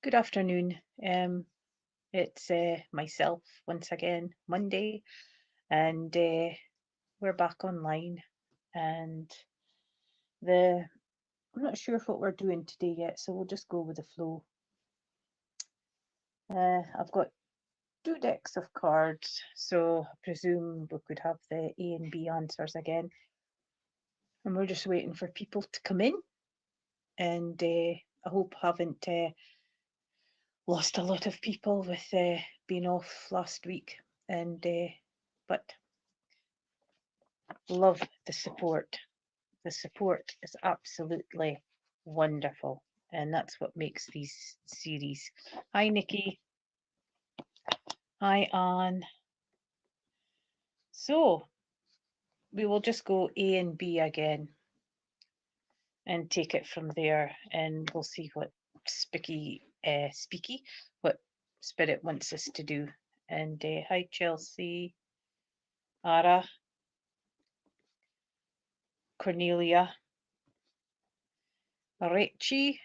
Good afternoon. It's myself once again, Monday, and we're back online. And the I'm not sure what we're doing today yet, so we'll just go with the flow. I've got two decks of cards, so I presume we could have the A and B answers again. And we're just waiting for people to come in, and I hope I haven't lost a lot of people with being off last week. And but love the support. The support is absolutely wonderful, and that's what makes these series. Hi, Nikki. Hi, Anne. So we will just go A and B again and take it from there, and we'll see what what Spirit wants us to do. And hi, Chelsea, Ara, Cornelia, Richie.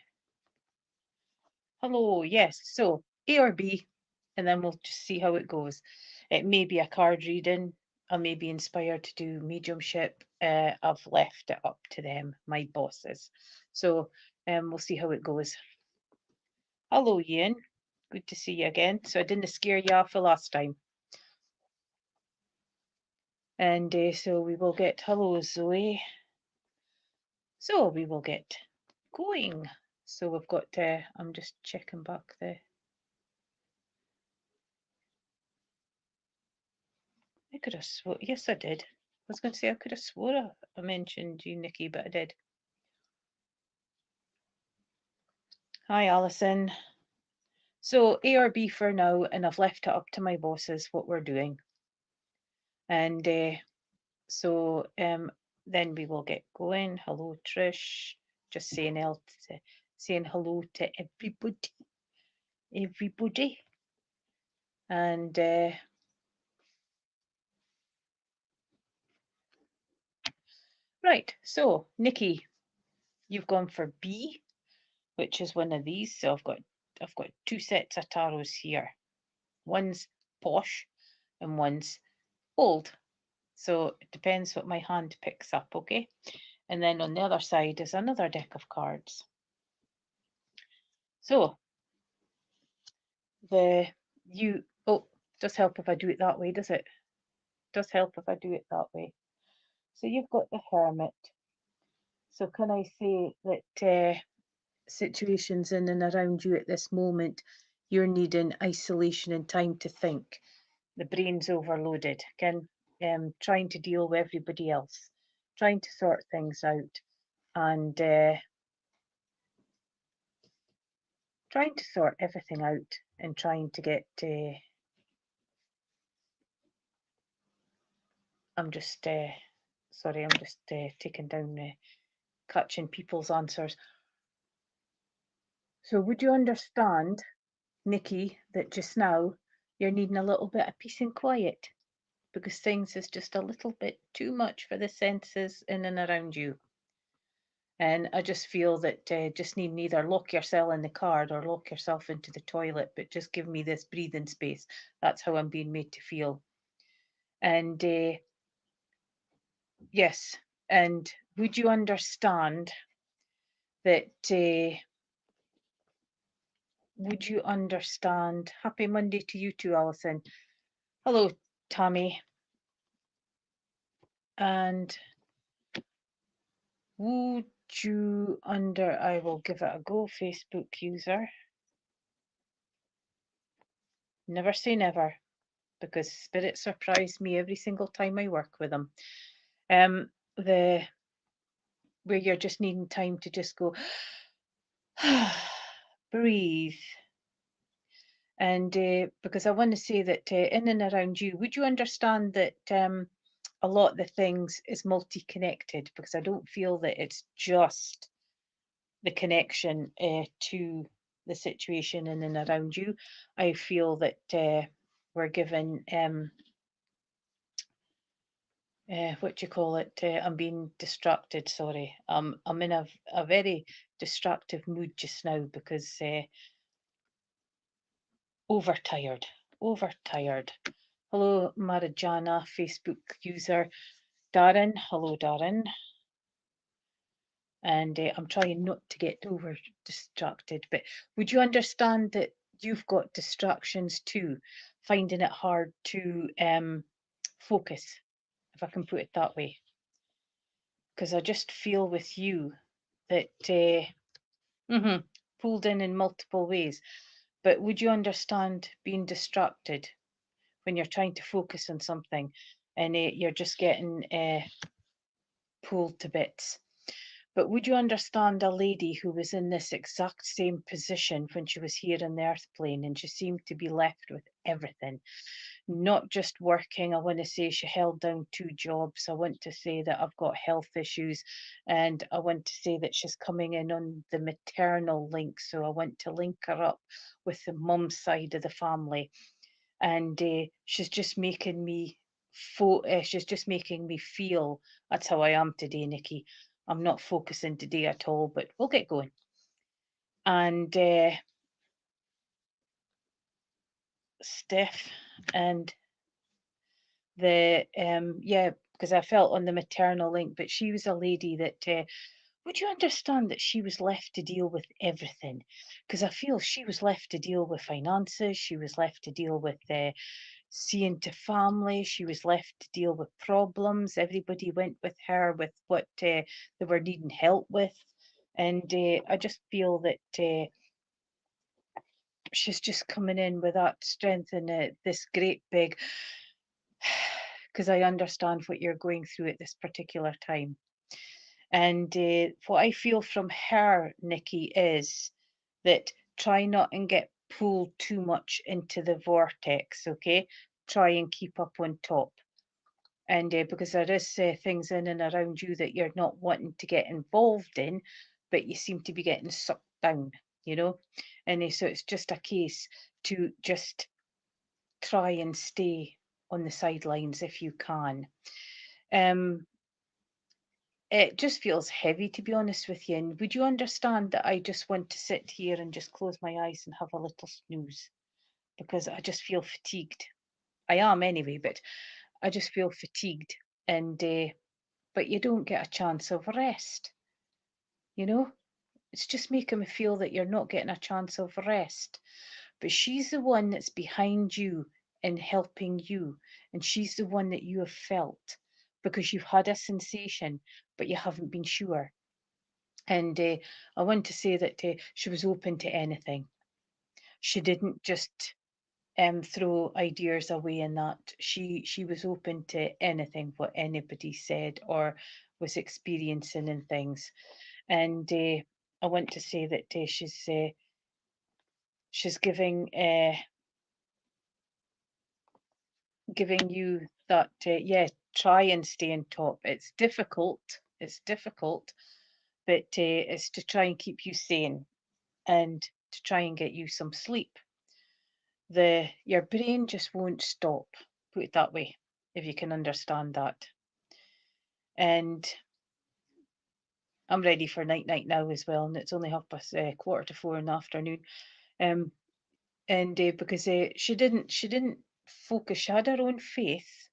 Hello, yes. So A or B, and then we'll just see how it goes. It may be a card reading. I may be inspired to do mediumship. I've left it up to them, my bosses. So we'll see how it goes. Hello, Ian. Good to see you again. So I didn't scare you off the last time. And so we will get, hello, Zoe. So we will get going. So we've got, I'm just checking back the, I could have swore, yes, I did. I was going to say I could have swore I mentioned you, Nikki, but I did. Hi, Alison. So A or B for now, and I've left it up to my bosses what we're doing. And so then we will get going. Hello, Trish. Just saying saying hello to everybody. And right, so Nikki, you've gone for B, which is one of these. So I've got two sets of tarots here. One's posh and one's old. So it depends what my hand picks up, okay? And then on the other side is another deck of cards. So does help if I do it that way, does it? Does help if I do it that way. So you've got the Hermit. So can I say that situations in and around you at this moment, you're needing isolation and time to think. The brain's overloaded, again, trying to deal with everybody else, trying to sort things out, and trying to sort everything out and trying to get I'm just sorry, I'm just taking down catching people's answers. So would you understand, Nikki, that just now you're needing a little bit of peace and quiet because things is just a little bit too much for the senses in and around you? And I just feel that just need neither lock yourself in the car or lock yourself into the toilet, but just give me this breathing space. That's how I'm being made to feel. And yes, and would you understand that? Would you understand? Happy Monday to you too, Alison. Hello, Tammy. And would you I will give it a go, Facebook user. Never say never, because spirits surprise me every single time I work with them. Where you're just needing time to just go breathe. And because I want to say that in and around you, would you understand that a lot of the things is multi-connected? Because I don't feel that it's just the connection to the situation in and around you. I feel that we're given what do you call it? I'm being distracted. Sorry, I'm in a very distractive mood just now because overtired. Hello, Marijana, Facebook user. Darren, hello, Darren. And I'm trying not to get over distracted, but would you understand that you've got distractions too, finding it hard to focus, if I can put it that way? Because I just feel with you that pulled in multiple ways. But would you understand being distracted when you're trying to focus on something and you're just getting pulled to bits? But would you understand a lady who was in this exact same position when she was here on the earth plane, and she seemed to be left with everything? Not just working. I want to say she held down 2 jobs. I want to say that I've got health issues, and I want to say that she's coming in on the maternal link. So I want to link her up with the mum side of the family. And she's just making me she's just making me feel. That's how I am today, Nikki. I'm not focusing today at all, but we'll get going. And Steph and the yeah, because I felt on the maternal link, but she was a lady that would you understand that she was left to deal with everything? Because I feel she was left to deal with finances, she was left to deal with seeing to family, she was left to deal with problems. Everybody went with her with what they were needing help with. And I just feel that she's just coming in with that strength and this great big, because I understand what you're going through at this particular time. And what I feel from her, Nikki, is that try not and get pulled too much into the vortex, okay? Try and keep up on top. And because there is things in and around you that you're not wanting to get involved in, but you seem to be getting sucked down, you know? And so it's just a case to just try and stay on the sidelines if you can. It just feels heavy, to be honest with you. And would you understand that I just want to sit here and just close my eyes and have a little snooze? Because I just feel fatigued. I am anyway, but I just feel fatigued. And but you don't get a chance of rest, you know? It's just making me feel that you're not getting a chance of rest. But she's the one that's behind you and helping you. And she's the one that you have felt because you've had a sensation, but you haven't been sure. And I want to say that she was open to anything. She didn't just throw ideas away in that. She was open to anything what anybody said or was experiencing in things. And I want to say that she's giving you that yeah, try and stay on top. It's difficult. But it's to try and keep you sane and to try and get you some sleep. Your brain just won't stop, put it that way, if you can understand that. And I'm ready for night now as well, and it's only 3:15 in the afternoon. Um, and because she didn't focus. She had her own faith,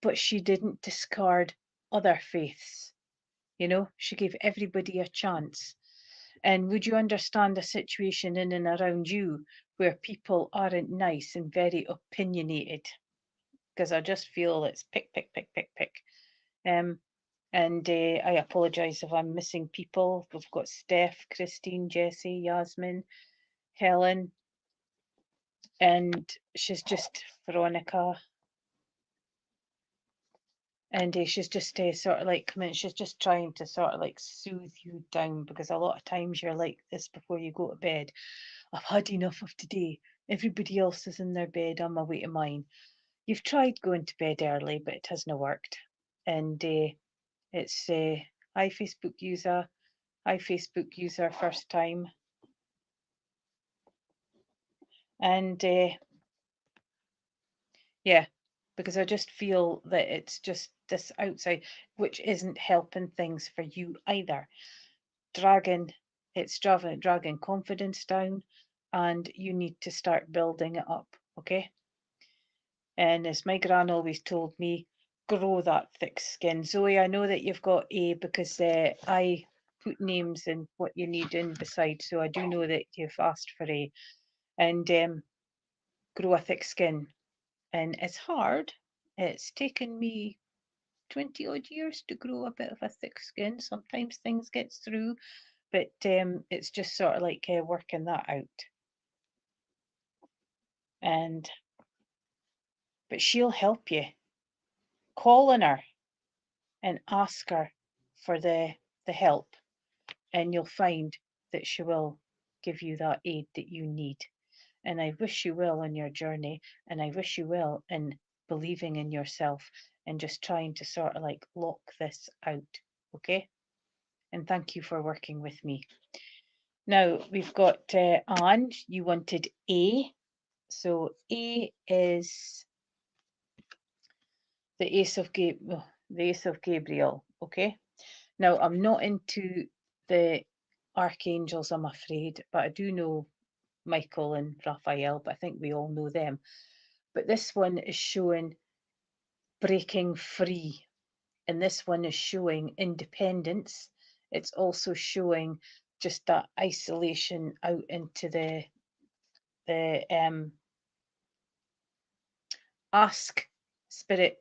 but she didn't discard other faiths. You know, she gave everybody a chance. And would you understand a situation in and around you where people aren't nice and very opinionated? Because I just feel it's pick. Um, and I apologise if I'm missing people. We've got Steph, Christine, Jessie, Yasmin, Helen, and she's just Veronica. And she's just sort of like coming, she's just trying to sort of like soothe you down because a lot of times you're like this before you go to bed. I've had enough of today. Everybody else is in their bed. I'm away to mine. You've tried going to bed early, but it hasn't worked. And it's hi Facebook user, first time. And yeah, because I just feel that it's just this outside, which isn't helping things for you either. It's dragging confidence down. and you need to start building it up, okay? And as my gran always told me, grow that thick skin. Zoe, I know that you've got A because I put names in what you need in beside, so I do know that you've asked for A. And grow a thick skin. And it's hard. It's taken me 20 odd years to grow a bit of a thick skin. Sometimes things get through, but it's just sort of like working that out. But she'll help you. Call on her and ask her for the help, and you'll find that she will give you that aid that you need. And I wish you well on your journey, and I wish you well in believing in yourself and just trying to sort of like lock this out, okay? And thank you for working with me. Now we've got Anne, you wanted A. So A is the Ace of Gabriel, okay? Now I'm not into the archangels, I'm afraid, but I do know Michael and Raphael, but I think we all know them. But this one is showing breaking free, and this one is showing independence. It's also showing just that isolation out into the ask spirit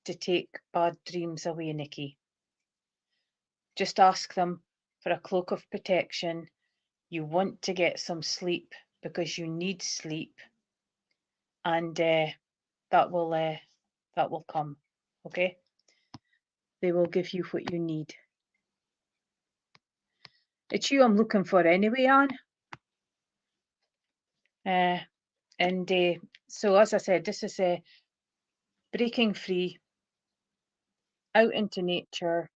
to take bad dreams away, Nikki. Just ask them for a cloak of protection. You want to get some sleep because you need sleep, and that will come, okay? They will give you what you need. It's you I'm looking for anyway, Anne. So as I said, this is breaking free, out into nature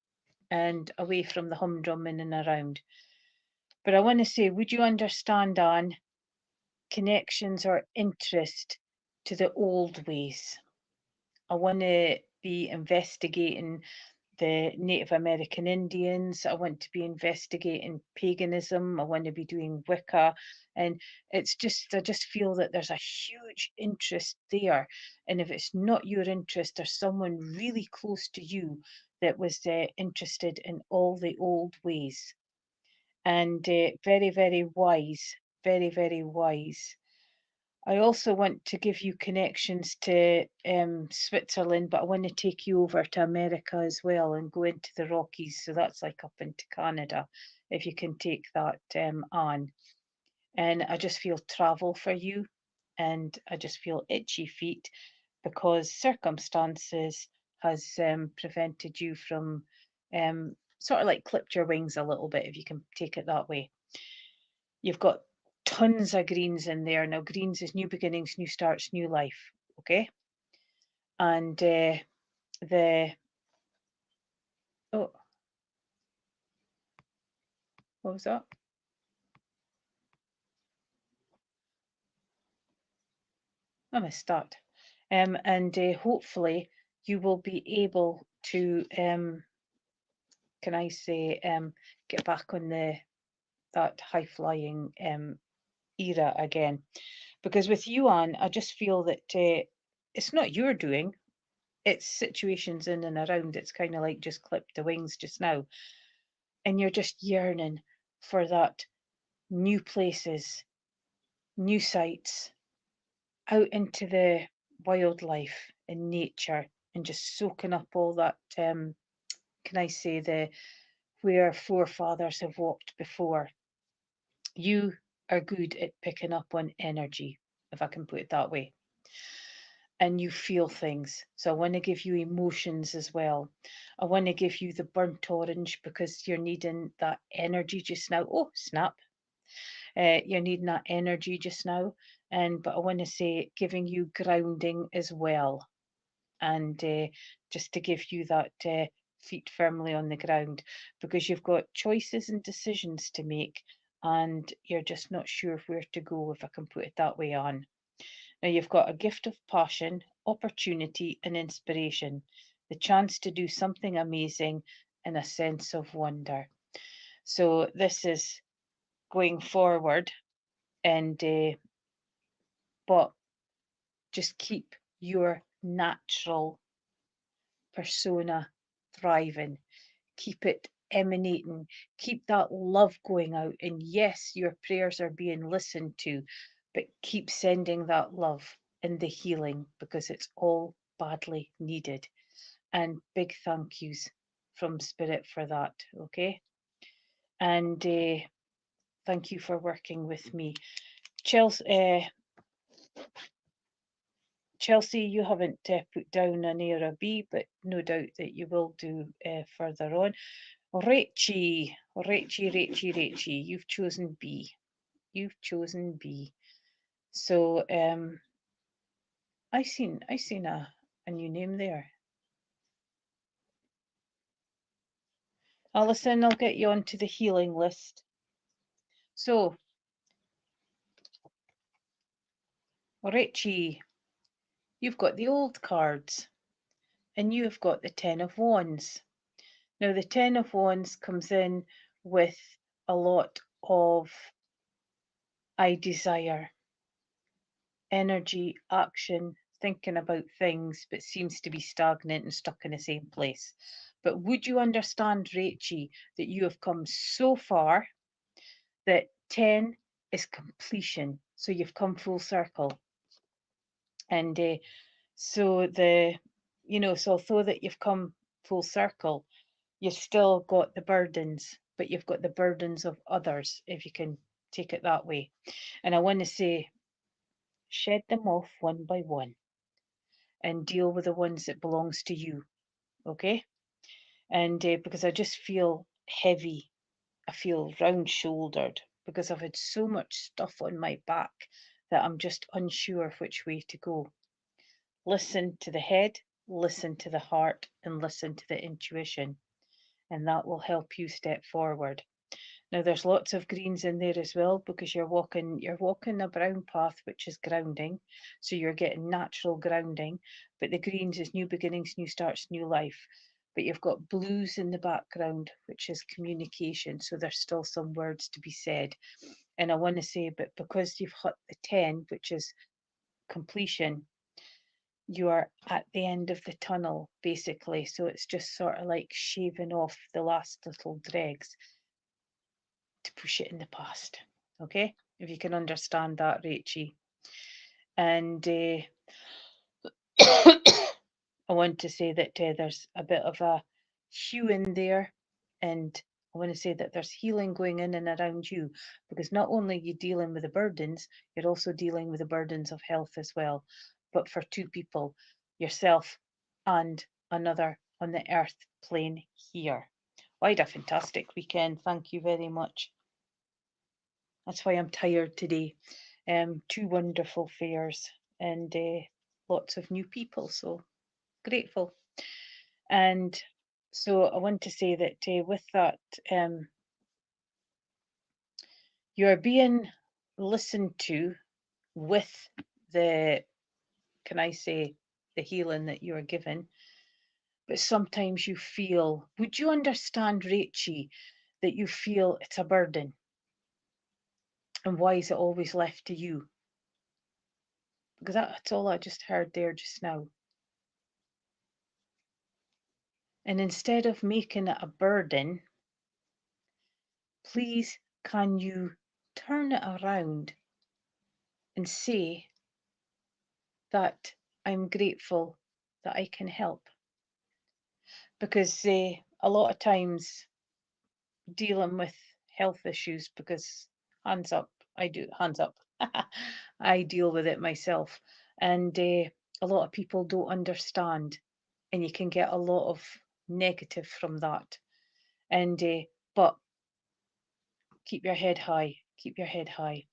and away from the humdrum in and around. But I want to say, would you understand, Anne, connections or interest to the old ways? I want to be investigating the Native American Indians. I want to be investigating paganism. I want to be doing Wicca. And it's just, I just feel that there's a huge interest there. And if it's not your interest, there's someone really close to you that was interested in all the old ways. And very, very wise, very, very wise. I also want to give you connections to Switzerland, but I want to take you over to America as well and go into the Rockies. So that's like up into Canada, if you can take that on. And I just feel travel for you, and I just feel itchy feet because circumstances has prevented you from sort of like clipped your wings a little bit, if you can take it that way. You've got tons of greens in there. Now, greens is new beginnings, new starts, new life, okay? And oh, what was that? I missed that. And hopefully you will be able to, can I say, get back on that high flying era again. Because with you, Anne, I just feel that it's not your doing, it's situations in and around. It's kind of like just clipped the wings just now. And you're just yearning for that new places, new sights, out into the wildlife and nature, and just soaking up all that, can I say, the where forefathers have walked before. You are good at picking up on energy, if I can put it that way. And you feel things. So I want to give you emotions as well. I want to give you the burnt orange because you're needing that energy just now. Oh, snap. You're needing that energy just now. But I want to say giving you grounding as well. And just to give you that feet firmly on the ground, because you've got choices and decisions to make, and you're just not sure where to go, if I can put it that way on. Now, you've got a gift of passion, opportunity, and inspiration, the chance to do something amazing, and a sense of wonder. So, this is going forward. and but just keep your natural persona thriving. Keep it emanating. Keep that love going out. And yes, your prayers are being listened to, but keep sending that love and the healing because it's all badly needed. And big thank yous from Spirit for that. Okay. And thank you for working with me. Chelsea, you haven't put down an A or a B, but no doubt that you will do further on. Rachie, you've chosen B. You've chosen B. So I seen a new name there. Alison, I'll get you onto the healing list. So Richie, you've got the old cards and you've got the Ten of Wands. Now the Ten of Wands comes in with a lot of I desire, energy, action, thinking about things, but seems to be stagnant and stuck in the same place. But would you understand, Rachie, that you have come so far that 10 is completion? So you've come full circle. And so so although that you've come full circle, you've still got the burdens, but you've got the burdens of others, if you can take it that way. And I want to say, shed them off one by one and deal with the ones that belongs to you, okay? And because I just feel heavy, I feel round shouldered because I've had so much stuff on my back that I'm just unsure of which way to go. Listen to the head, listen to the heart, and listen to the intuition, and that will help you step forward. Now there's lots of greens in there as well because you're walking a brown path which is grounding, so you're getting natural grounding, but the greens is new beginnings, new starts, new life. But you've got blues in the background which is communication, so there's still some words to be said. And I want to say, but because you've hit the 10, which is completion, you are at the end of the tunnel basically, so it's just sort of like shaving off the last little dregs to push it in the past. Okay, if you can understand that, Rachie. And I want to say that there's a bit of a hue in there, and I want to say that there's healing going in and around you because not only are you dealing with the burdens, you're also dealing with the burdens of health as well. But for two people, yourself and another on the earth plane here. Quite a fantastic weekend. Thank you very much. That's why I'm tired today. Two wonderful fairs and lots of new people, so grateful. And so I want to say that with that, you are being listened to with the, can I say, the healing that you are given. But sometimes you feel, would you understand, Rachie, that you feel it's a burden? And why is it always left to you? Because that's all I just heard there just now. And instead of making it a burden, please can you turn it around and say that I'm grateful that I can help? Because a lot of times dealing with health issues, because hands up, I do, hands up, I deal with it myself. And a lot of people don't understand, and you can get a lot of negative from that. And but keep your head high, keep your head high.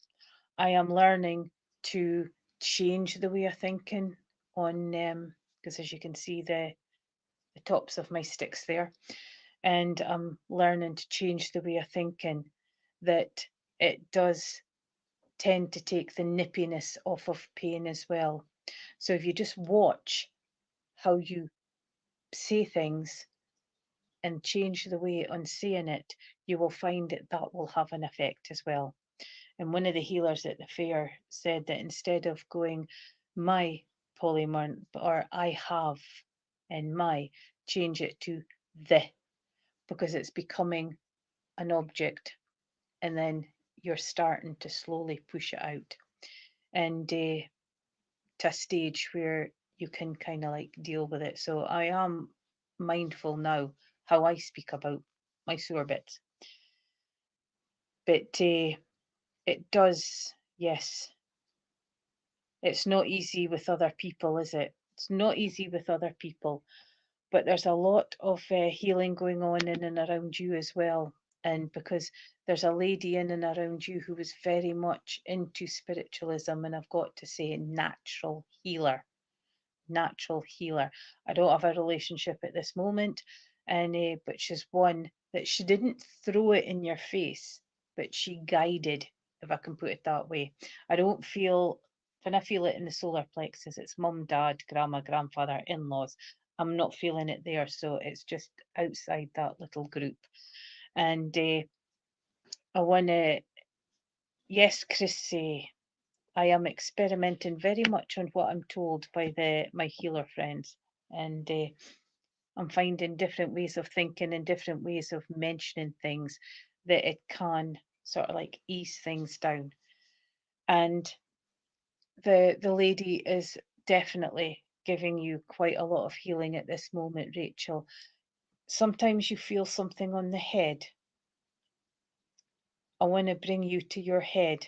I am learning to change the way of thinking on because as you can see the tops of my sticks there, and I'm learning to change the way of thinking that it does tend to take the nippiness off of pain as well. So if you just watch how you say things and change the way on saying it, you will find that that will have an effect as well. And one of the healers at the fair said that instead of going my polymer or I have and my, change it to the, because it's becoming an object, and then you're starting to slowly push it out and to a stage where you can kind of like deal with it. So I am mindful now how I speak about my sore bits, but it does, yes, it's not easy with other people, is it? It's not easy with other people, but there's a lot of healing going on in and around you as well. And because there's a lady in and around you who was very much into spiritualism, and I've got to say, natural healer. Natural healer. I don't have a relationship at this moment, and but she's one that she didn't throw it in your face, but she guided, if I can put it that way. I don't feel, when I feel it in the solar plexus, it's mum, dad, grandma, grandfather, in-laws. I'm not feeling it there, so it's just outside that little group. And I want to, yes, Chris, I am experimenting very much on what I'm told by my healer friends, and I'm finding different ways of thinking and different ways of mentioning things that it can sort of like ease things down. And the lady is definitely giving you quite a lot of healing at this moment, Rachel. Sometimes you feel something on the head. I want to bring you to your head,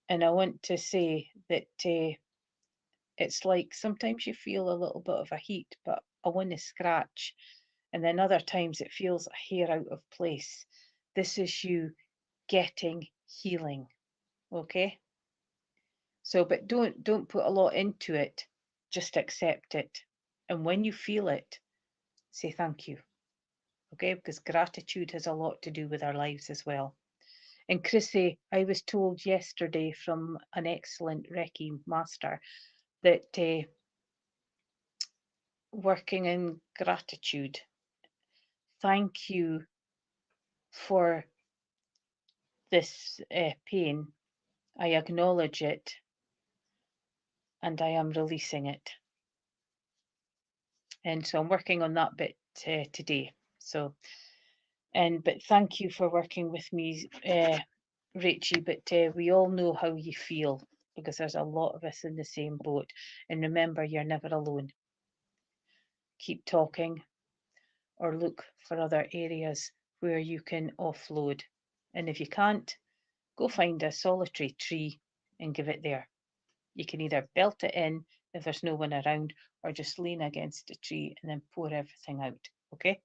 and I want to say that it's like sometimes you feel a little bit of a heat, but I want to scratch. And then other times it feels a hair out of place. This is you getting healing. Okay? So, but don't put a lot into it. Just accept it. And when you feel it, say thank you. Okay? Because gratitude has a lot to do with our lives as well. And Chrissy, I was told yesterday from an excellent Reiki master that working in gratitude, thank you for this pain. I acknowledge it and I am releasing it. And so I'm working on that bit today. So, but thank you for working with me, Rachie. But we all know how you feel because there's a lot of us in the same boat. And remember, you're never alone. Keep talking or look for other areas where you can offload. And if you can't, go find a solitary tree and give it there. You can either belt it in if there's no one around, or just lean against a tree and then pour everything out. Okay?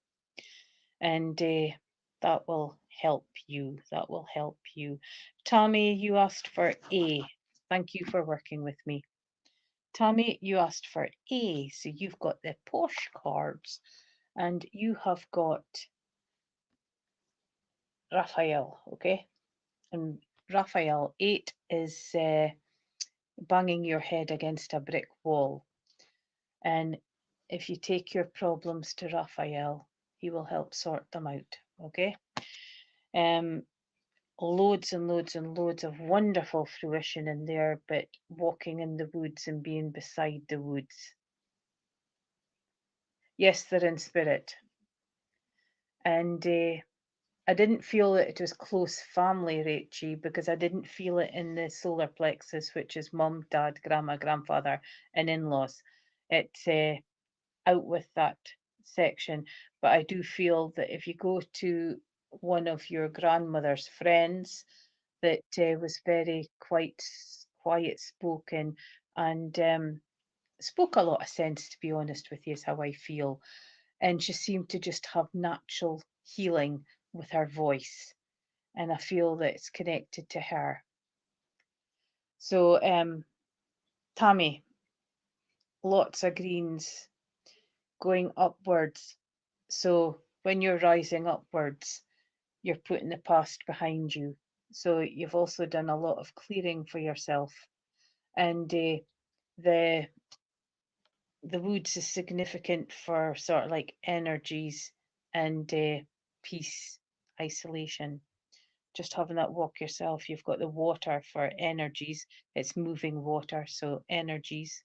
And that will help you. That will help you. Tammy, you asked for A. Thank you for working with me. Tammy, you asked for A. So you've got the posh cards and you have got Raphael. Okay? And Raphael, 8 is banging your head against a brick wall. And if you take your problems to Raphael, he will help sort them out. Okay? Loads and loads and loads of wonderful fruition in there, but walking in the woods and being beside the woods. Yes, they're in spirit. And I didn't feel that it was close family, Rachie, because I didn't feel it in the solar plexus, which is mum, dad, grandma, grandfather, and in-laws. It's out with that section. But I do feel that if you go to one of your grandmother's friends that was very quite quiet spoken and spoke a lot of sense, to be honest with you, is how I feel. And she seemed to just have natural healing with her voice. And I feel that it's connected to her. So, Tammy, lots of greens going upwards. So when you're rising upwards, you're putting the past behind you. So you've also done a lot of clearing for yourself. And the woods is significant for sort of like energies and peace, isolation, just having that walk yourself. You've got the water for energies. It's moving water, so energies.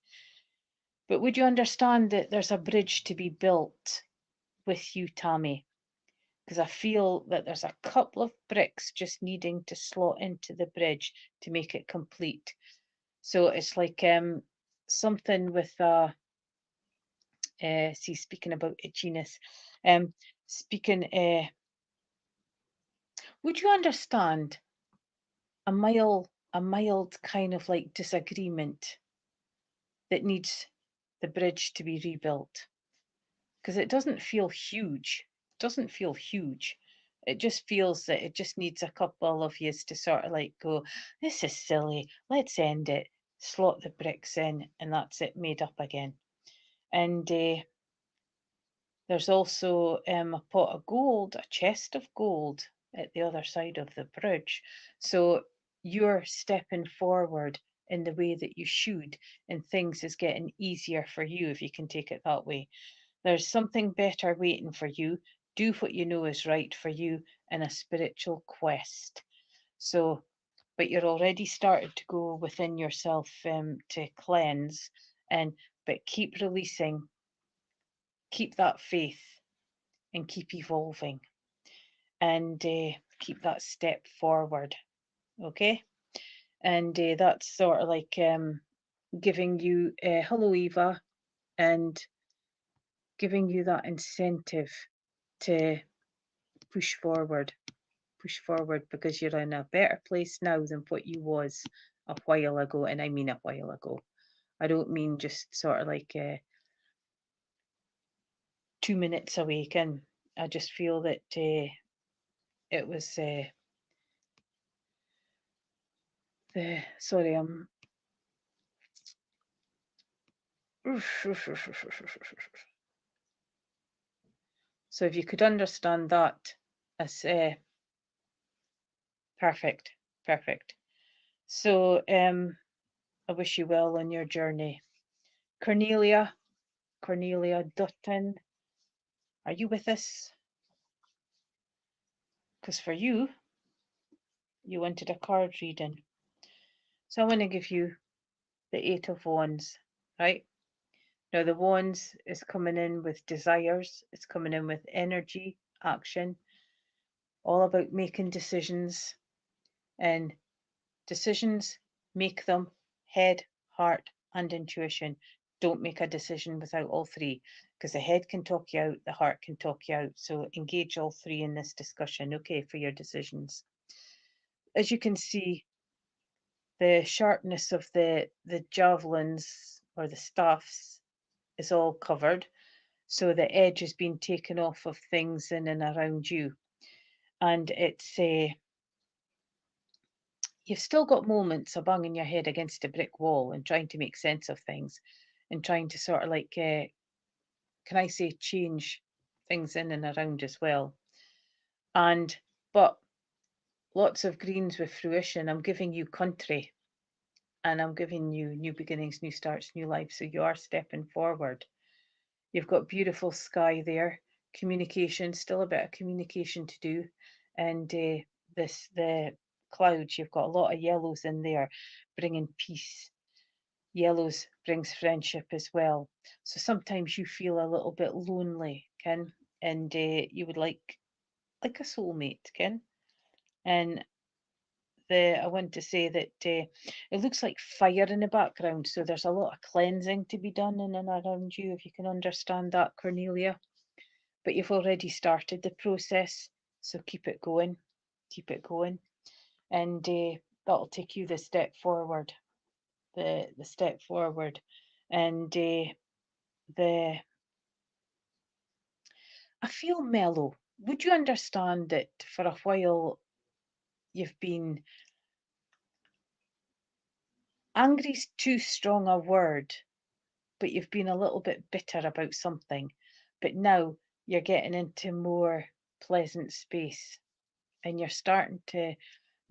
But would you understand that there's a bridge to be built with you, Tammy? Because I feel that there's a couple of bricks just needing to slot into the bridge to make it complete. So it's like something with see, speaking about itchiness, speaking, would you understand a mild kind of like disagreement that needs the bridge to be rebuilt? Because it doesn't feel huge. It doesn't feel huge. It just feels that it just needs a couple of yous to sort of like go, this is silly, let's end it, slot the bricks in, and that's it, made up again. And there's also a pot of gold, a chest of gold at the other side of the bridge. So you're stepping forward in the way that you should, and things is getting easier for you if you can take it that way. There's something better waiting for you. Do what you know is right for you in a spiritual quest. So, but you're already started to go within yourself to cleanse, but keep releasing, keep that faith, and keep evolving, and keep that step forward. Okay, and that's sort of like giving you hello Eva, and giving you that incentive to push forward, because you're in a better place now than what you was a while ago. And I mean a while ago, I don't mean just sort of like 2 minutes away. And I just feel that it was the sorry, I'm so if you could understand that as perfect, perfect. So I wish you well on your journey. Cornelia Dutton, are you with us? Because for you wanted a card reading. So I want to give you the Eight of Wands, right? Now the Wands is coming in with desires, it's coming in with energy, action, all about making decisions. And decisions, make them head, heart, and intuition. Don't make a decision without all three, because the head can talk you out, the heart can talk you out. So engage all three in this discussion, okay, for your decisions. As you can see, the sharpness of the javelins or the staffs is all covered. So the edge has been taken off of things in and around you. And it's you've still got moments of banging your head against a brick wall and trying to make sense of things, and trying to sort of like, can I say, change things in and around as well. And, but lots of greens with fruition. I'm giving you country, and I'm giving you new beginnings, new starts, new life. So you are stepping forward. You've got beautiful sky there. Communication, still a bit of communication to do. And the clouds, you've got a lot of yellows in there, bringing peace. Yellows brings friendship as well. So sometimes you feel a little bit lonely, Ken, and you would like a soulmate, Ken. And I want to say that it looks like fire in the background, so there's a lot of cleansing to be done in and around you, if you can understand that, Cornelia. But you've already started the process, so keep it going, and that'll take you the step forward, the step forward, and the I feel mellow. Would you understand that for a while you've been angry's too strong a word, but you've been a little bit bitter about something, but now you're getting into more pleasant space, and you're starting to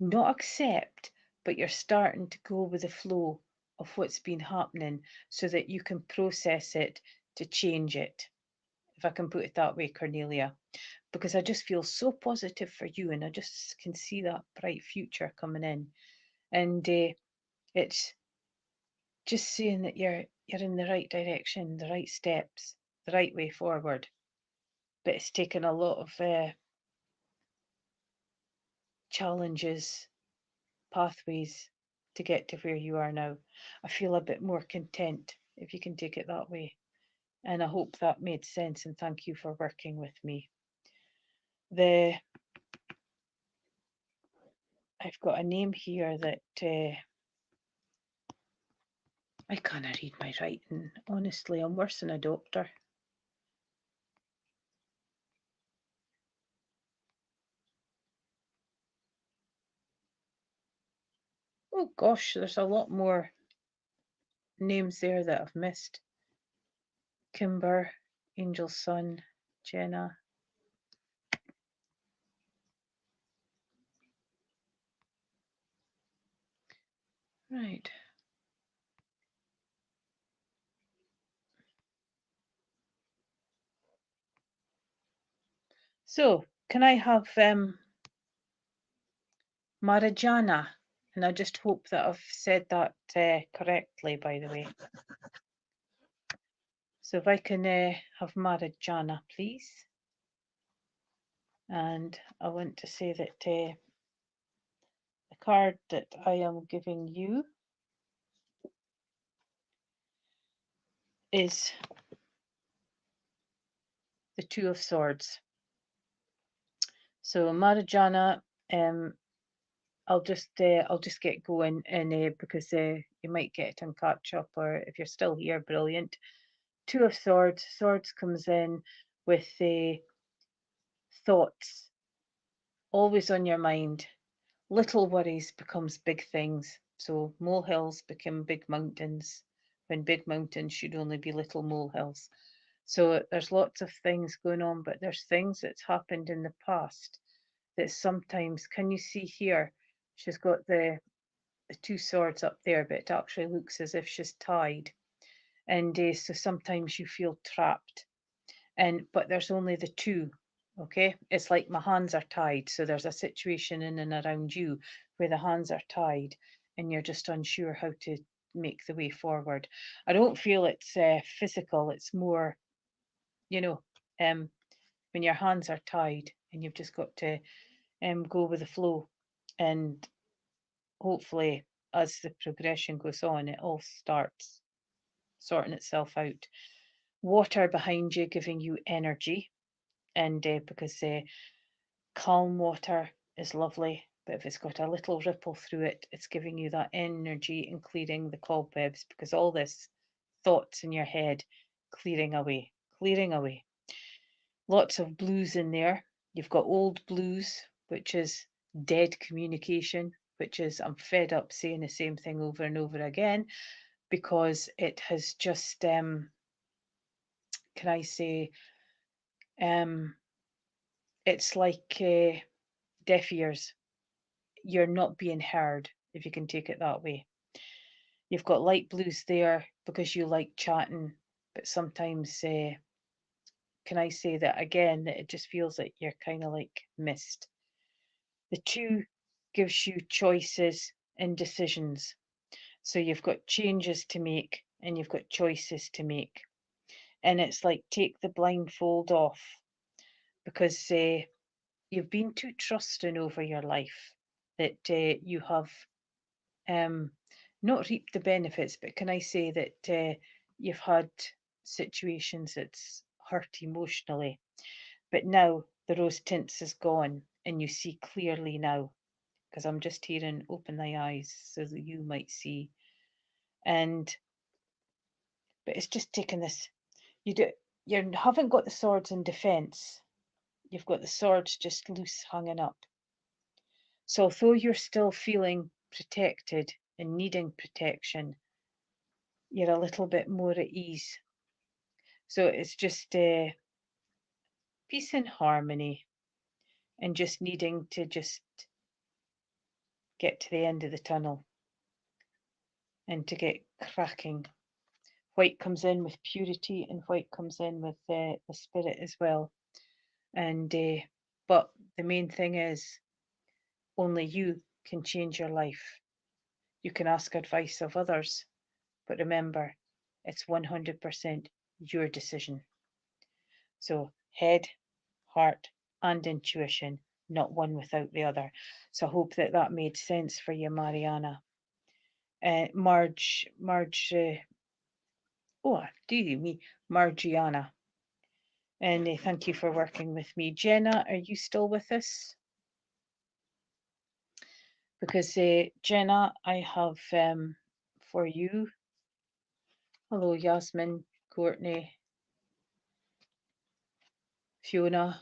not accept, but you're starting to go with the flow of what's been happening, so that you can process it to change it, if I can put it that way, Cornelia. because I just feel so positive for you, and I just can see that bright future coming in. And it's just saying that you're in the right direction, the right steps, the right way forward. But it's taken a lot of challenges, pathways to get to where you are now. I feel a bit more content, if you can take it that way. And I hope that made sense, and thank you for working with me. I've got a name here that I can't read my writing. Honestly, I'm worse than a doctor. Oh gosh, there's a lot more names there that I've missed. Kimber, Angel Sun, Jenna. Right. So, can I have Marajana? And I just hope that I've said that correctly, by the way. So if I can have Marajana, please. And I want to say that the card that I am giving you is the Two of Swords. So Marajana, I'll just get going, and because you might get and catch up, or if you're still here, brilliant. Two of Swords. Swords comes in with the thoughts always on your mind. Little worries becomes big things. So molehills become big mountains when big mountains should only be little molehills. So there's lots of things going on, but there's things that's happened in the past that sometimes, can you see here? She's got the two swords up there, but it actually looks as if she's tied. And so sometimes you feel trapped. But there's only the two. Okay, it's like my hands are tied, so there's a situation in and around you where the hands are tied and you're just unsure how to make the way forward. I don't feel it's physical, it's more, you know, when your hands are tied and you've just got to go with the flow. And hopefully, as the progression goes on, it all starts sorting itself out. Water behind you giving you energy, and because calm water is lovely, but if it's got a little ripple through it, it's giving you that energy and clearing the cobwebs, because all this thoughts in your head clearing away, clearing away. Lots of blues in there. You've got old blues, which is dead communication, which is I'm fed up saying the same thing over and over again, because it has just can I say it's like deaf ears. You're not being heard, if you can take it that way. You've got light blues there because you like chatting, but sometimes can I say that again, that it just feels like you're kind of like missed. The two gives you choices and decisions. So you've got changes to make and you've got choices to make. And it's like take the blindfold off, because you've been too trusting over your life, that you have not reaped the benefits, but can I say that you've had situations that's hurt emotionally, but now the rose tints is gone and you see clearly now, because I'm just hearing open thy eyes so that you might see. And but it's just taking this, you haven't got the swords in defense, you've got the swords just loose hanging up. So although you're still feeling protected and needing protection, you're a little bit more at ease. So it's just peace and harmony, and just needing to just get to the end of the tunnel and to get cracking. White comes in with purity, and white comes in with the spirit as well. And but the main thing is only you can change your life. You can ask advice of others, but remember, it's 100% your decision. So head, heart, and intuition, not one without the other. So I hope that that made sense for you, Mariana. Marge, oh, dearie me, Margiana. And thank you for working with me. Jenna, are you still with us? Because Jenna, I have for you. Hello, Yasmin, Courtney, Fiona.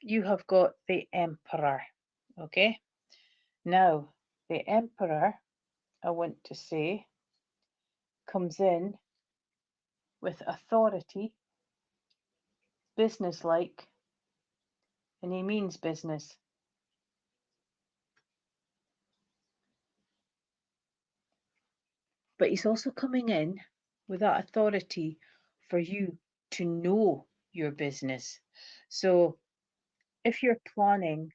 You have got the Emperor. Okay. Now, the Emperor, I want to say, comes in with authority, businesslike, and he means business. But he's also coming in with that authority for you to know your business. So if you're planning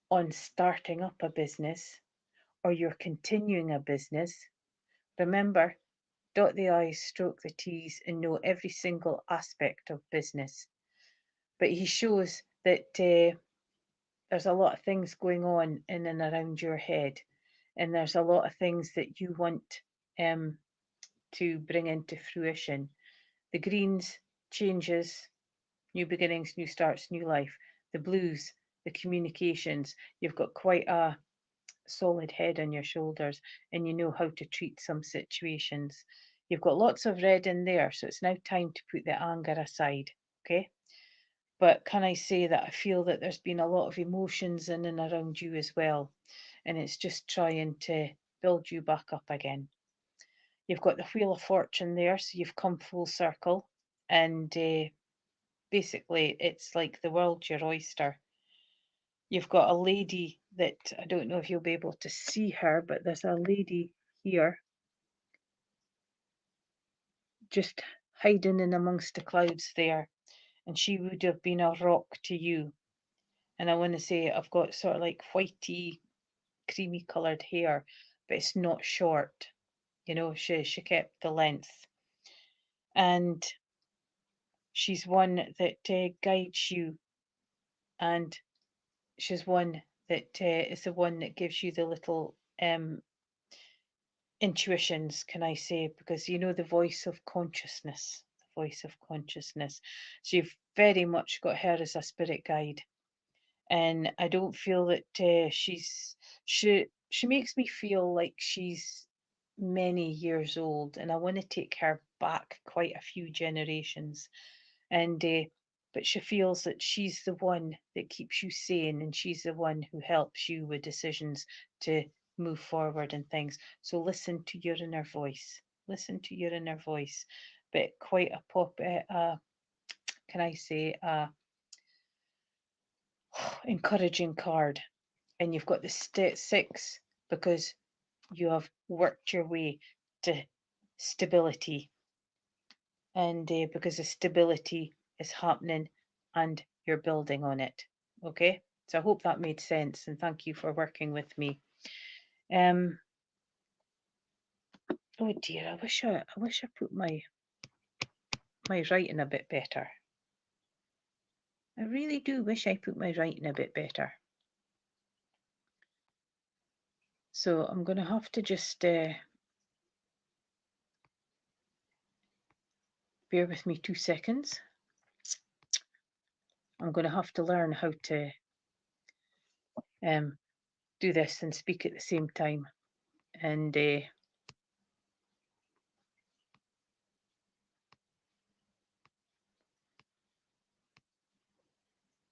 on starting up a business or you're continuing a business, remember, dot the I's, stroke the T's, and know every single aspect of business. But he shows that there's a lot of things going on in and around your head, and there's a lot of things that you want to bring into fruition. The greens, changes, new beginnings, new starts, new life. The blues, the communications. You've got quite a solid head on your shoulders and you know how to treat some situations. You've got lots of red in there, so it's now time to put the anger aside, okay? But can I say that I feel that there's been a lot of emotions in and around you as well, and it's just trying to build you back up again. You've got the Wheel of Fortune there, so you've come full circle, and basically it's like the world's your oyster. You've got a lady that I don't know if you'll be able to see her, but there's a lady here just hiding in amongst the clouds there, and she would have been a rock to you. And I want to say I've got sort of like whitey, creamy coloured hair, but it's not short. You know, she kept the length, and she's one that guides you, and she's one that is the one that gives you the little intuitions, can I say, because you know the voice of consciousness, the voice of consciousness. So you've very much got her as a spirit guide, and I don't feel that she makes me feel like she's many years old, and I want to take her back quite a few generations, and but she feels that she's the one that keeps you sane, and she's the one who helps you with decisions to move forward and things. So listen to your inner voice. Listen to your inner voice. But quite a can I say, encouraging card. And you've got the six because you have worked your way to stability, and because the stability is happening and you're building on it. Okay, so I hope that made sense, and thank you for working with me. Oh dear, I wish I put my writing a bit better. I really do wish I put my writing a bit better. So I'm going to have to just bear with me 2 seconds. I'm going to have to learn how to do this and speak at the same time. And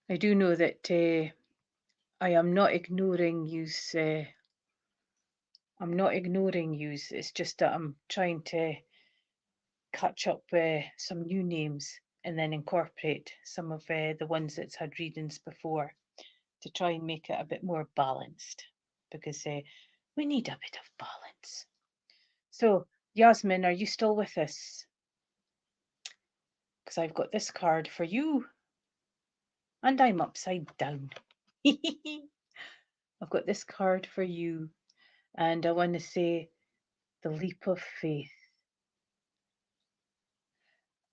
I do know that I am not ignoring yous. I'm not ignoring yous. It's just that I'm trying to catch up with some new names and then incorporate some of the ones that's had readings before to try and make it a bit more balanced, because we need a bit of balance. So, Yasmin, are you still with us? Because I've got this card for you. and I'm upside down. I've got this card for you, and I want to say the leap of faith.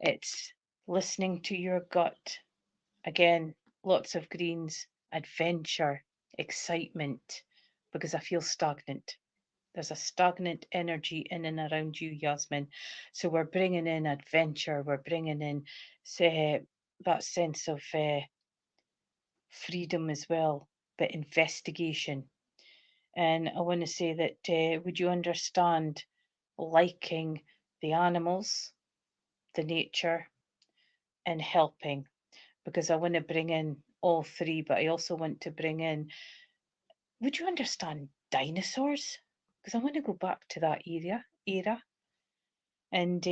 It's listening to your gut. Again, lots of greens, adventure, excitement, because I feel stagnant. There's a stagnant energy in and around you, Yasmin. So we're bringing in adventure, we're bringing in that sense of freedom as well, but investigation. And I want to say that would you understand liking the animals, the nature, and helping? Because I want to bring in all three, but I also want to bring in, would you understand dinosaurs? Because I want to go back to that era. And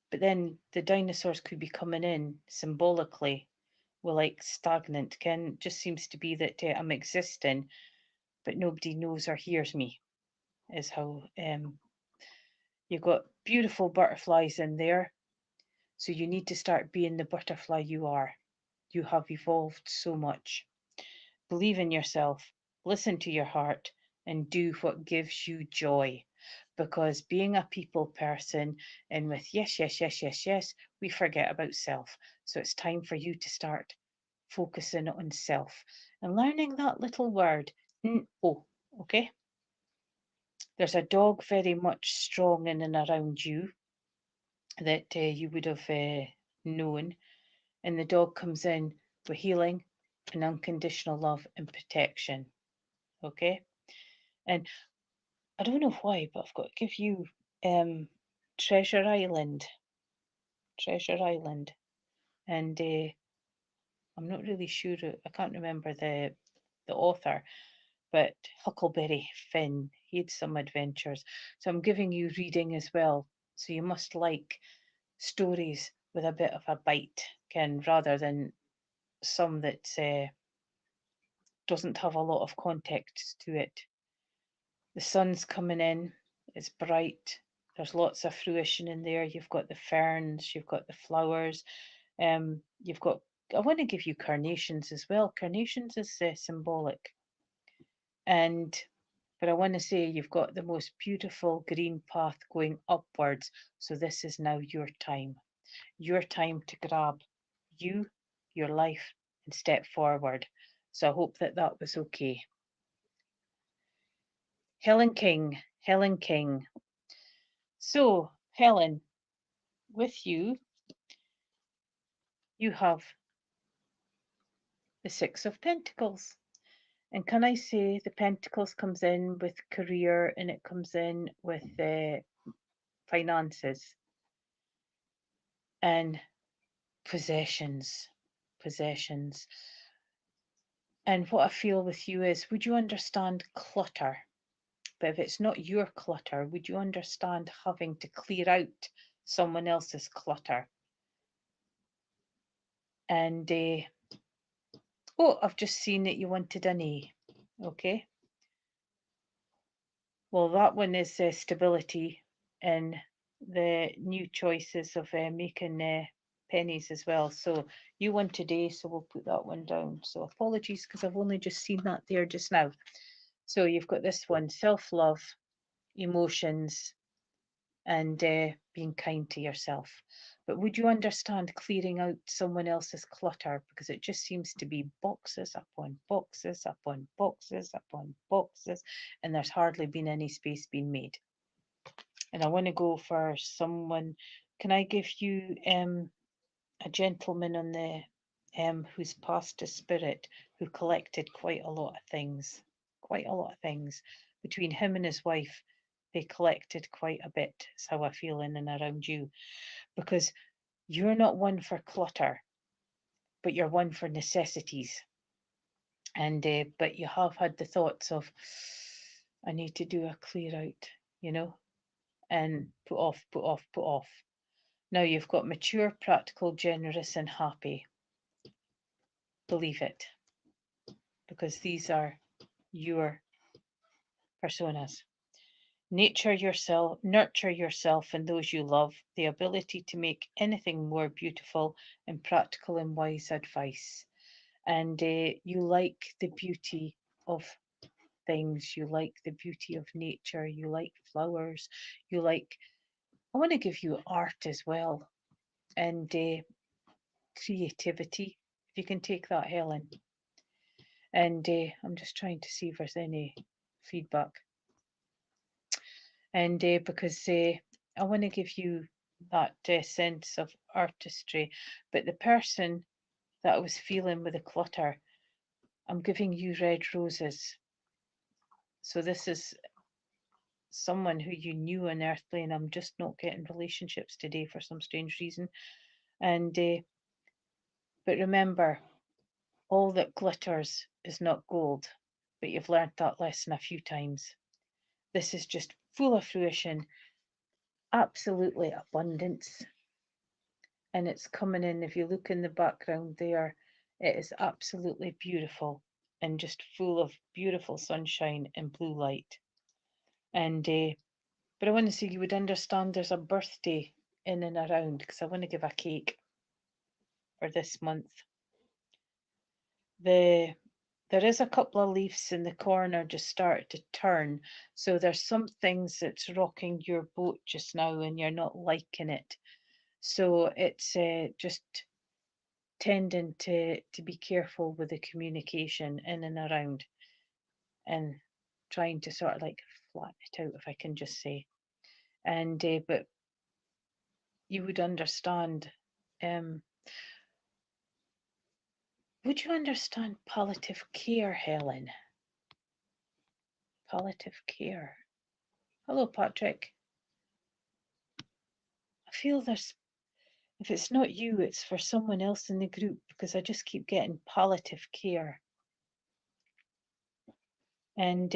but then the dinosaurs could be coming in symbolically. Well, like stagnant. Ken just seems to be that I'm existing, but nobody knows or hears me. Is how you've got beautiful butterflies in there. So you need to start being the butterfly you are. You have evolved so much. Believe in yourself, listen to your heart, and do what gives you joy. Because being a people person and with yes, yes, yes, yes, yes, we forget about self. So it's time for you to start focusing on self and learning that little word, oh, okay? There's a dog very much strong in and around you that you would have known, and the dog comes in with healing and unconditional love and protection, okay? And I don't know why, but I've got to give you um, Treasure Island, Treasure Island, and I'm not really sure. I can't remember the author, but Huckleberry Finn, he had some adventures. So I'm giving you reading as well. So you must like stories with a bit of a bite, Ken, rather than some that doesn't have a lot of context to it. The sun's coming in, it's bright, there's lots of fruition in there. You've got the ferns, you've got the flowers, you've got, I want to give you carnations as well. Carnations is symbolic. And but I want to say you've got the most beautiful green path going upwards. So this is now your time to grab you, your life, and step forward. So I hope that that was okay. Helen King, Helen King. So, Helen, with you, you have the Six of Pentacles. And can I say the Pentacles comes in with career and it comes in with finances and possessions, possessions. And what I feel with you is, would you understand clutter? But if it's not your clutter, would you understand having to clear out someone else's clutter? And oh, I've just seen that you wanted an A. Okay. Well, that one is stability and the new choices of making pennies as well. So you wanted A, so we'll put that one down. So apologies because I've only just seen that there just now. So you've got this one, self-love, emotions, and being kind to yourself. But would you understand clearing out someone else's clutter? Because it just seems to be boxes upon boxes upon boxes upon boxes, and there's hardly been any space being made. And I want to go for someone. Can I give you a gentleman on the who's passed a spirit who collected quite a lot of things, quite a lot of things between him and his wife. They collected quite a bit. Is how I feel in and around you, because you're not one for clutter, but you're one for necessities. And but you have had the thoughts of, I need to do a clear out, you know, and put off, put off, put off. Now you've got mature, practical, generous, and happy. Believe it, because these are your personas. Nurture yourself and those you love, the ability to make anything more beautiful and practical and wise advice. And you like the beauty of things, you like the beauty of nature, you like flowers, you like, I want to give you art as well, and creativity, if you can take that, Helen. And I'm just trying to see if there's any feedback. And because I want to give you that sense of artistry, but the person that I was feeling with the clutter, I'm giving you red roses. So this is someone who you knew on earthly, and I'm just not getting relationships today for some strange reason. And but remember, all that glitters is not gold, but you've learnt that lesson a few times. This is just full of fruition, absolutely abundance, and it's coming in. If you look in the background there, it is absolutely beautiful and just full of beautiful sunshine and blue light. And but I want to say you would understand there's a birthday in and around, because I want to give a cake for this month. There is a couple of leaves in the corner just start to turn, so there's some things that's rocking your boat just now and you're not liking it. So it's just tending to be careful with the communication in and around, and trying to sort of like flatten it out, if I can just say. And but you would understand. Um, would you understand palliative care, Helen? Palliative care. Hello, Patrick. I feel there's, if it's not you, it's for someone else in the group, because I just keep getting palliative care. And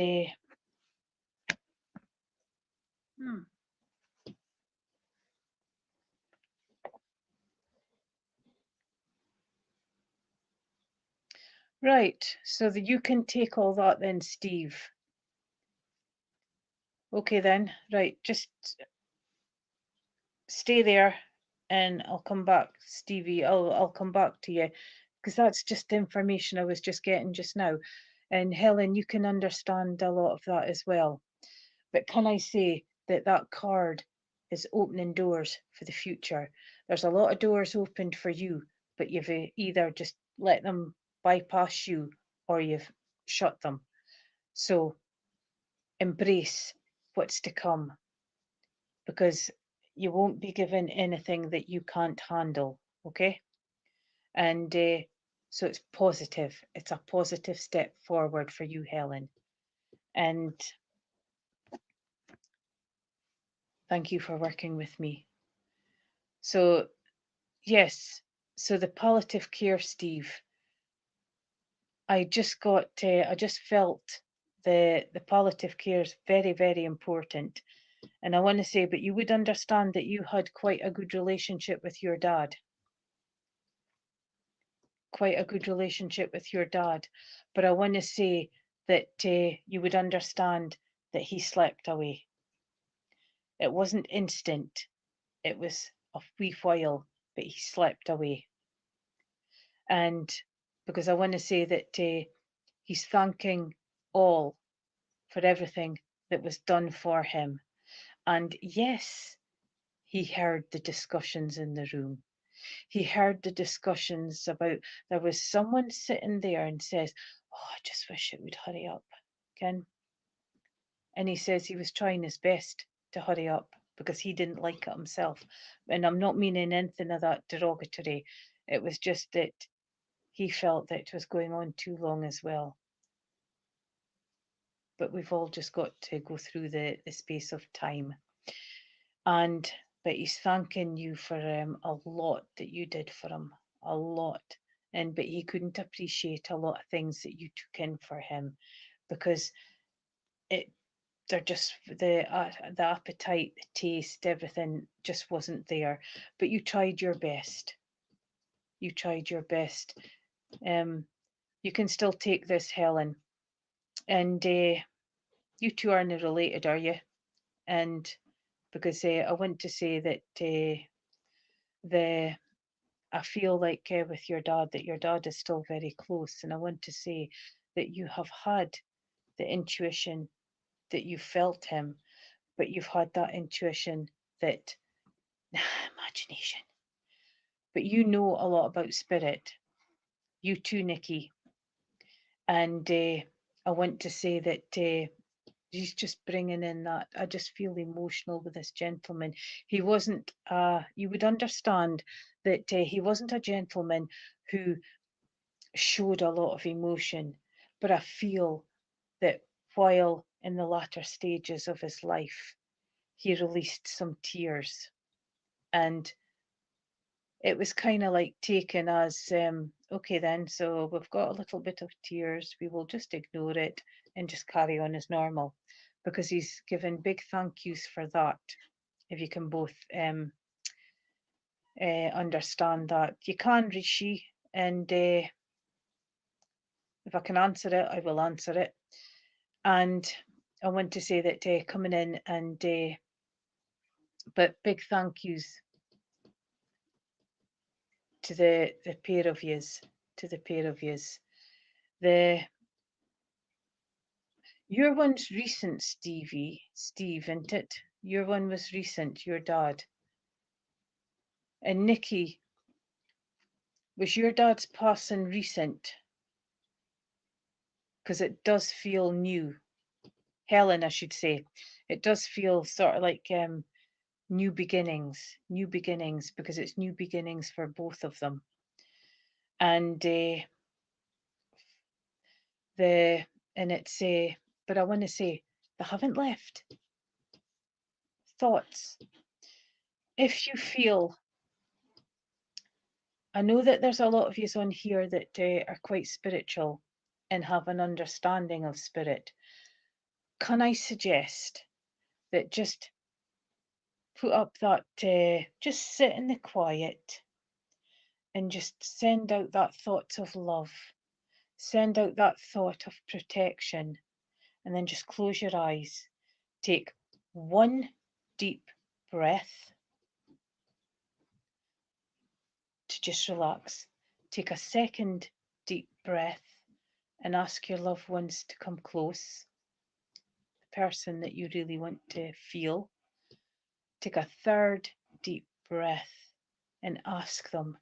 right, so that you can take all that then, Steve. Okay then, right, just stay there and I'll come back, Stevie. I'll come back to you, because that's just the information I was just getting just now. And Helen, you can understand a lot of that as well. But can I say that that card is opening doors for the future? There's a lot of doors opened for you, but you've either just let them bypass you or you've shut them. So embrace what's to come, because you won't be given anything that you can't handle. Okay. And so it's positive. It's a positive step forward for you, Helen. And thank you for working with me. So, yes, so the palliative care, Steve, I just felt the palliative care is very, very important. And I want to say, but you would understand that you had quite a good relationship with your dad. Quite a good relationship with your dad. But I want to say that you would understand that he slept away. It wasn't instant, it was a wee while, but he slept away. And because I want to say that he's thanking all for everything that was done for him. And yes, he heard the discussions in the room. He heard the discussions about, there was someone sitting there and says, "Oh, I just wish it would hurry up, Ken." And he says he was trying his best to hurry up because he didn't like it himself. And I'm not meaning anything of that derogatory. It was just that he felt that it was going on too long as well. But we've all just got to go through the space of time. And but he's thanking you for a lot that you did for him, a lot. And but he couldn't appreciate a lot of things that you took in for him, because it, they're just the appetite, the taste, everything just wasn't there. But you tried your best. You tried your best. You can still take this, Helen. And you two aren't related, are you? And because I want to say that the I feel like with your dad, that your dad is still very close. And I want to say that you have had the intuition that you felt him, but you've had that intuition that imagination. But you know a lot about spirit. You too, Nikki. And I want to say that he's just bringing in that. I just feel emotional with this gentleman. He wasn't, you would understand that he wasn't a gentleman who showed a lot of emotion, but I feel that while in the latter stages of his life, he released some tears. And it was kind of like taken as, okay, then, so we've got a little bit of tears. We will just ignore it and just carry on as normal, because he's given big thank yous for that. If you can both understand that. You can, Rishi, and if I can answer it, I will answer it. And I want to say that coming in and, but big thank yous to the pair of yous, to the pair of yous. Your one's recent, Steve, isn't it? Your one was recent, your dad. And Nikki, was your dad's passing recent? Because it does feel new. Helen, I should say. It does feel sort of like new beginnings, because it's new beginnings for both of them. And it's but I want to say they haven't left. Thoughts. If you feel, I know that there's a lot of you on here that are quite spiritual and have an understanding of spirit. Can I suggest that just put up that, just sit in the quiet and just send out that thought of love, send out that thought of protection, and then just close your eyes. Take one deep breath to just relax. Take a second deep breath and ask your loved ones to come close, the person that you really want to feel. Take a third deep breath and ask them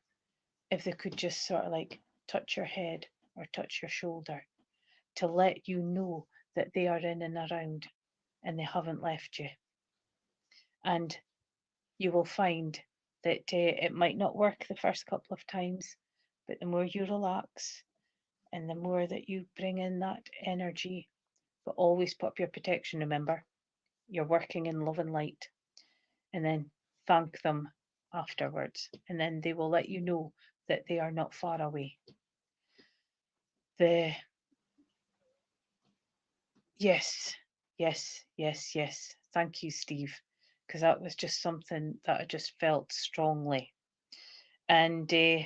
if they could just sort of like touch your head or touch your shoulder to let you know that they are in and around and they haven't left you. And you will find that it might not work the first couple of times, but the more you relax and the more that you bring in that energy, but always put up your protection, remember, you're working in love and light, and then thank them afterwards, and then they will let you know that they are not far away. The yes, yes. Thank you, Steve, because that was just something that I just felt strongly. And the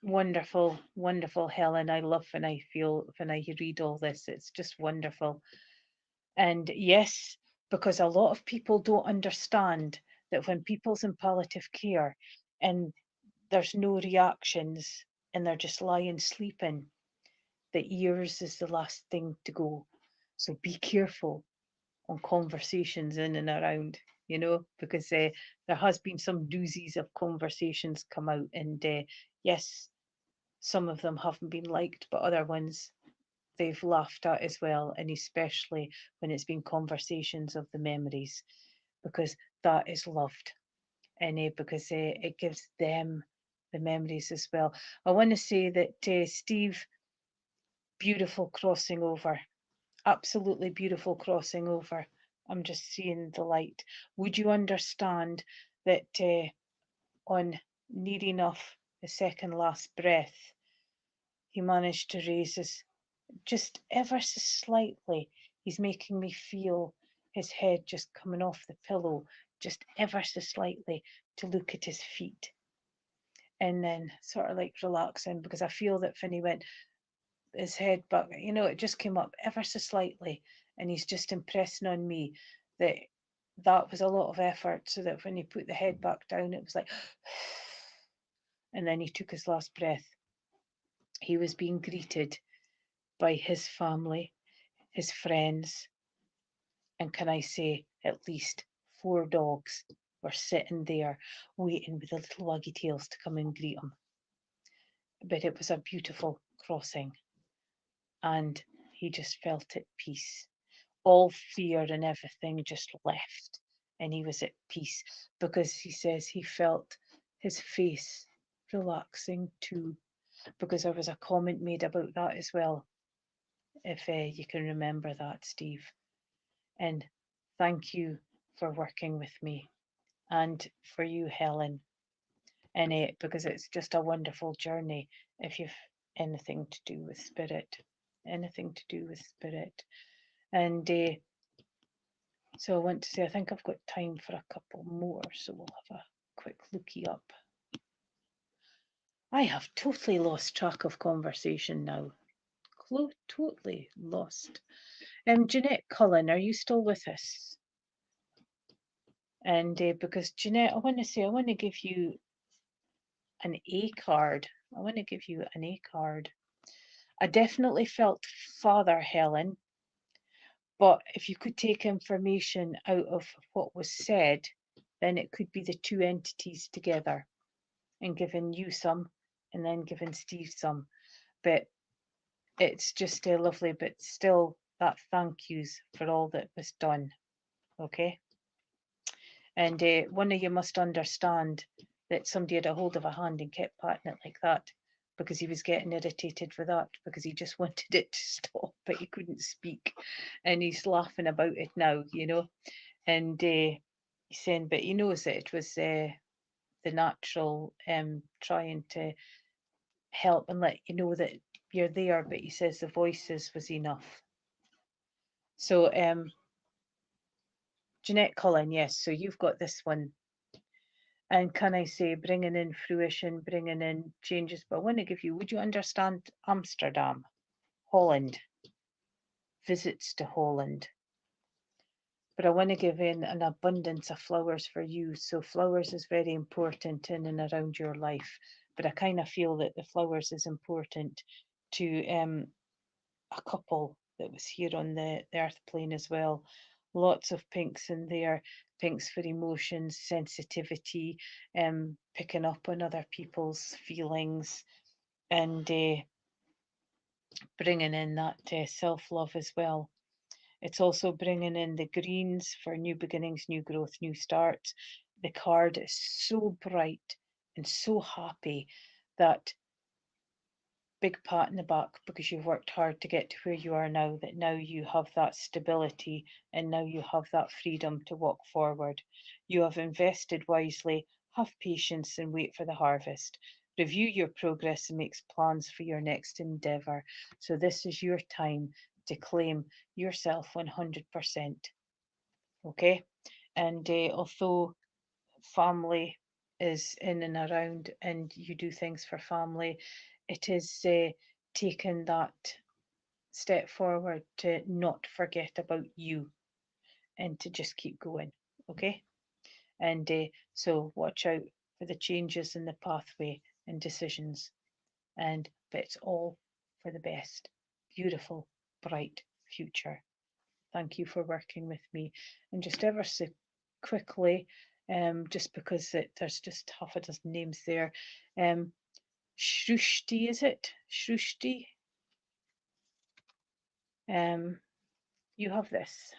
wonderful Helen. I love when I read all this. It's just wonderful. And yes, because a lot of people don't understand that when people's in palliative care and there's no reactions and they're just lying sleeping, the ears is the last thing to go. So be careful on conversations in and around, because there has been some doozies of conversations come out, and yes, some of them haven't been liked, but other ones they've laughed at as well, and especially when it's been conversations of the memories, because that is loved, and because it gives them the memories as well. I want to say that Steve, beautiful crossing over, absolutely beautiful crossing over. I'm just seeing the light. Would you understand that on near enough the second last breath, he managed to raise his just ever so slightly. He's making me feel his head just coming off the pillow, just ever so slightly, to look at his feet. and then sort of like relaxing, because I feel that Finny went his head back, it just came up ever so slightly, and he's just impressing on me that that was a lot of effort, so that when he put the head back down, it was like, and then he took his last breath. He was being greeted by his family, his friends, and can I say, at least 4 dogs were sitting there waiting with the little waggy tails to come and greet him. But it was a beautiful crossing, and he just felt at peace. All fear and everything just left, and he was at peace, because he says he felt his face relaxing too, because there was a comment made about that as well, if you can remember that, Steve. And thank you for working with me, and for you, Helen, and because it's just a wonderful journey if you've anything to do with spirit, anything to do with spirit. And so I want to say, I think I've got time for a couple more, so we'll have a quick looky up. I have totally lost track of conversation now. Totally lost. Jeanette Cullen, are you still with us? And because Jeanette, I want to give you an A card. I want to give you an A card. I definitely felt Father, Helen, but if you could take information out of what was said, then it could be the two entities together and giving you some and then giving Steve some. But it's just lovely, but still that thank yous for all that was done. Okay. And one of you must understand that somebody had a hold of a hand and kept patting it like that, because he was getting irritated with that, because he just wanted it to stop, but he couldn't speak. And he's laughing about it now, and he's saying, but he knows that it was the natural trying to help and let you know that you're there, but he says the voices was enough. So Jeanette Cullen, yes, so you've got this one. And can I say, bringing in fruition, bringing in changes, but I want to give you, would you understand Amsterdam, Holland, visits to Holland? But I want to give in an abundance of flowers for you. So flowers is very important in and around your life. But I kind of feel that the flowers is important to a couple that was here on the earth plane as well. Lots of pinks in there, pinks for emotions, sensitivity, picking up on other people's feelings, and bringing in that self-love as well. It's also bringing in the greens for new beginnings, new growth, new starts. The card is so bright and so happy that big pat in the back, because you've worked hard to get to where you are now, that now you have that stability and now you have that freedom to walk forward. You have invested wisely, have patience and wait for the harvest. Review your progress and make plans for your next endeavour. So this is your time to claim yourself 100%. Okay? And although family is in and around and you do things for family, it is taking that step forward to not forget about you and to just keep going. Okay. And so watch out for the changes in the pathway and decisions, but it's all for the best. Beautiful, bright future. Thank you for working with me. And just ever so quickly, just because there's just half a dozen names there. Shrushti, is it? Shrushti? You have this.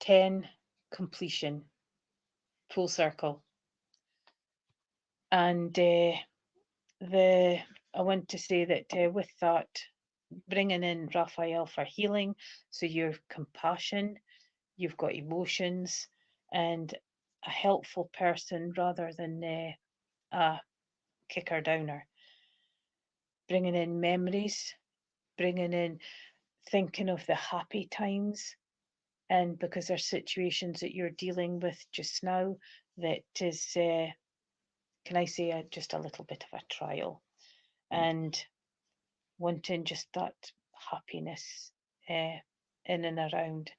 10, completion, full circle. And I want to say that with that, bringing in Raphael for healing, so your compassion, you've got emotions, and a helpful person rather than a kicker downer. Bringing in memories, bringing in thinking of the happy times, and because there's situations that you're dealing with just now that is, can I say, just a little bit of a trial, and wanting just that happiness in and around.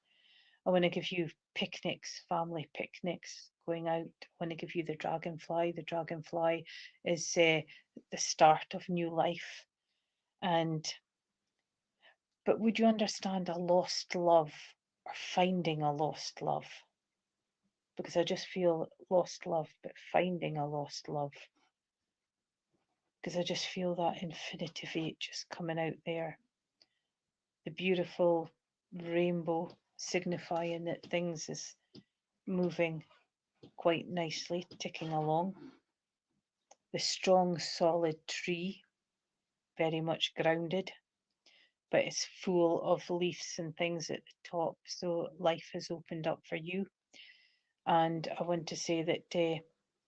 I want to give you picnics, family picnics, going out. I want to give you the dragonfly. The dragonfly is the start of new life. But would you understand a lost love or finding a lost love? Because I just feel lost love, but finding a lost love. Because I just feel that infinitive eight just coming out there. The beautiful rainbow signifying that things is moving quite nicely, ticking along. The strong, solid tree, very much grounded, but it's full of leaves and things at the top. So life has opened up for you. And I want to say that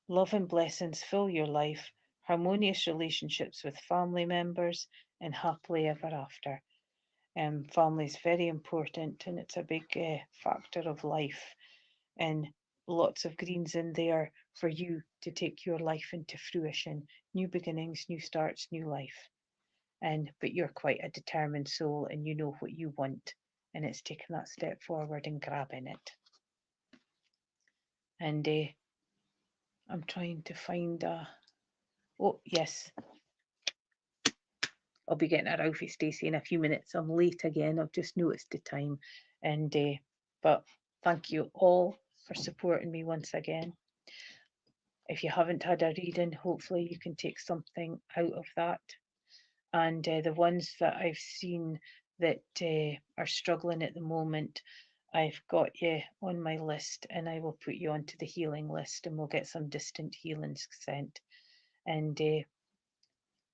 love and blessings fill your life, harmonious relationships with family members, and happily ever after. Family is very important, and it's a big factor of life. And lots of greens in there for you to take your life into fruition. New beginnings, new starts, new life. But you're quite a determined soul, and you know what you want, and it's taking that step forward and grabbing it. And I'm trying to find a. Oh yes, I'll be getting a Ralphie Stacey in a few minutes. I'm late again. I've just noticed the time, and but thank you all for supporting me once again. If you haven't had a reading, hopefully you can take something out of that. And the ones that I've seen that are struggling at the moment, I've got you on my list, and I will put you onto the healing list, and we'll get some distant healings sent. And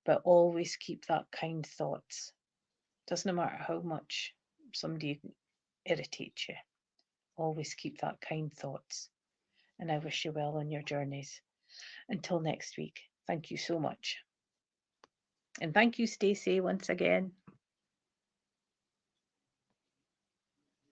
but always keep that kind thoughts. Doesn't matter how much somebody irritates you. Always keep that kind thoughts. And I wish you well on your journeys. Until next week, thank you so much. And thank you, Stacey, once again.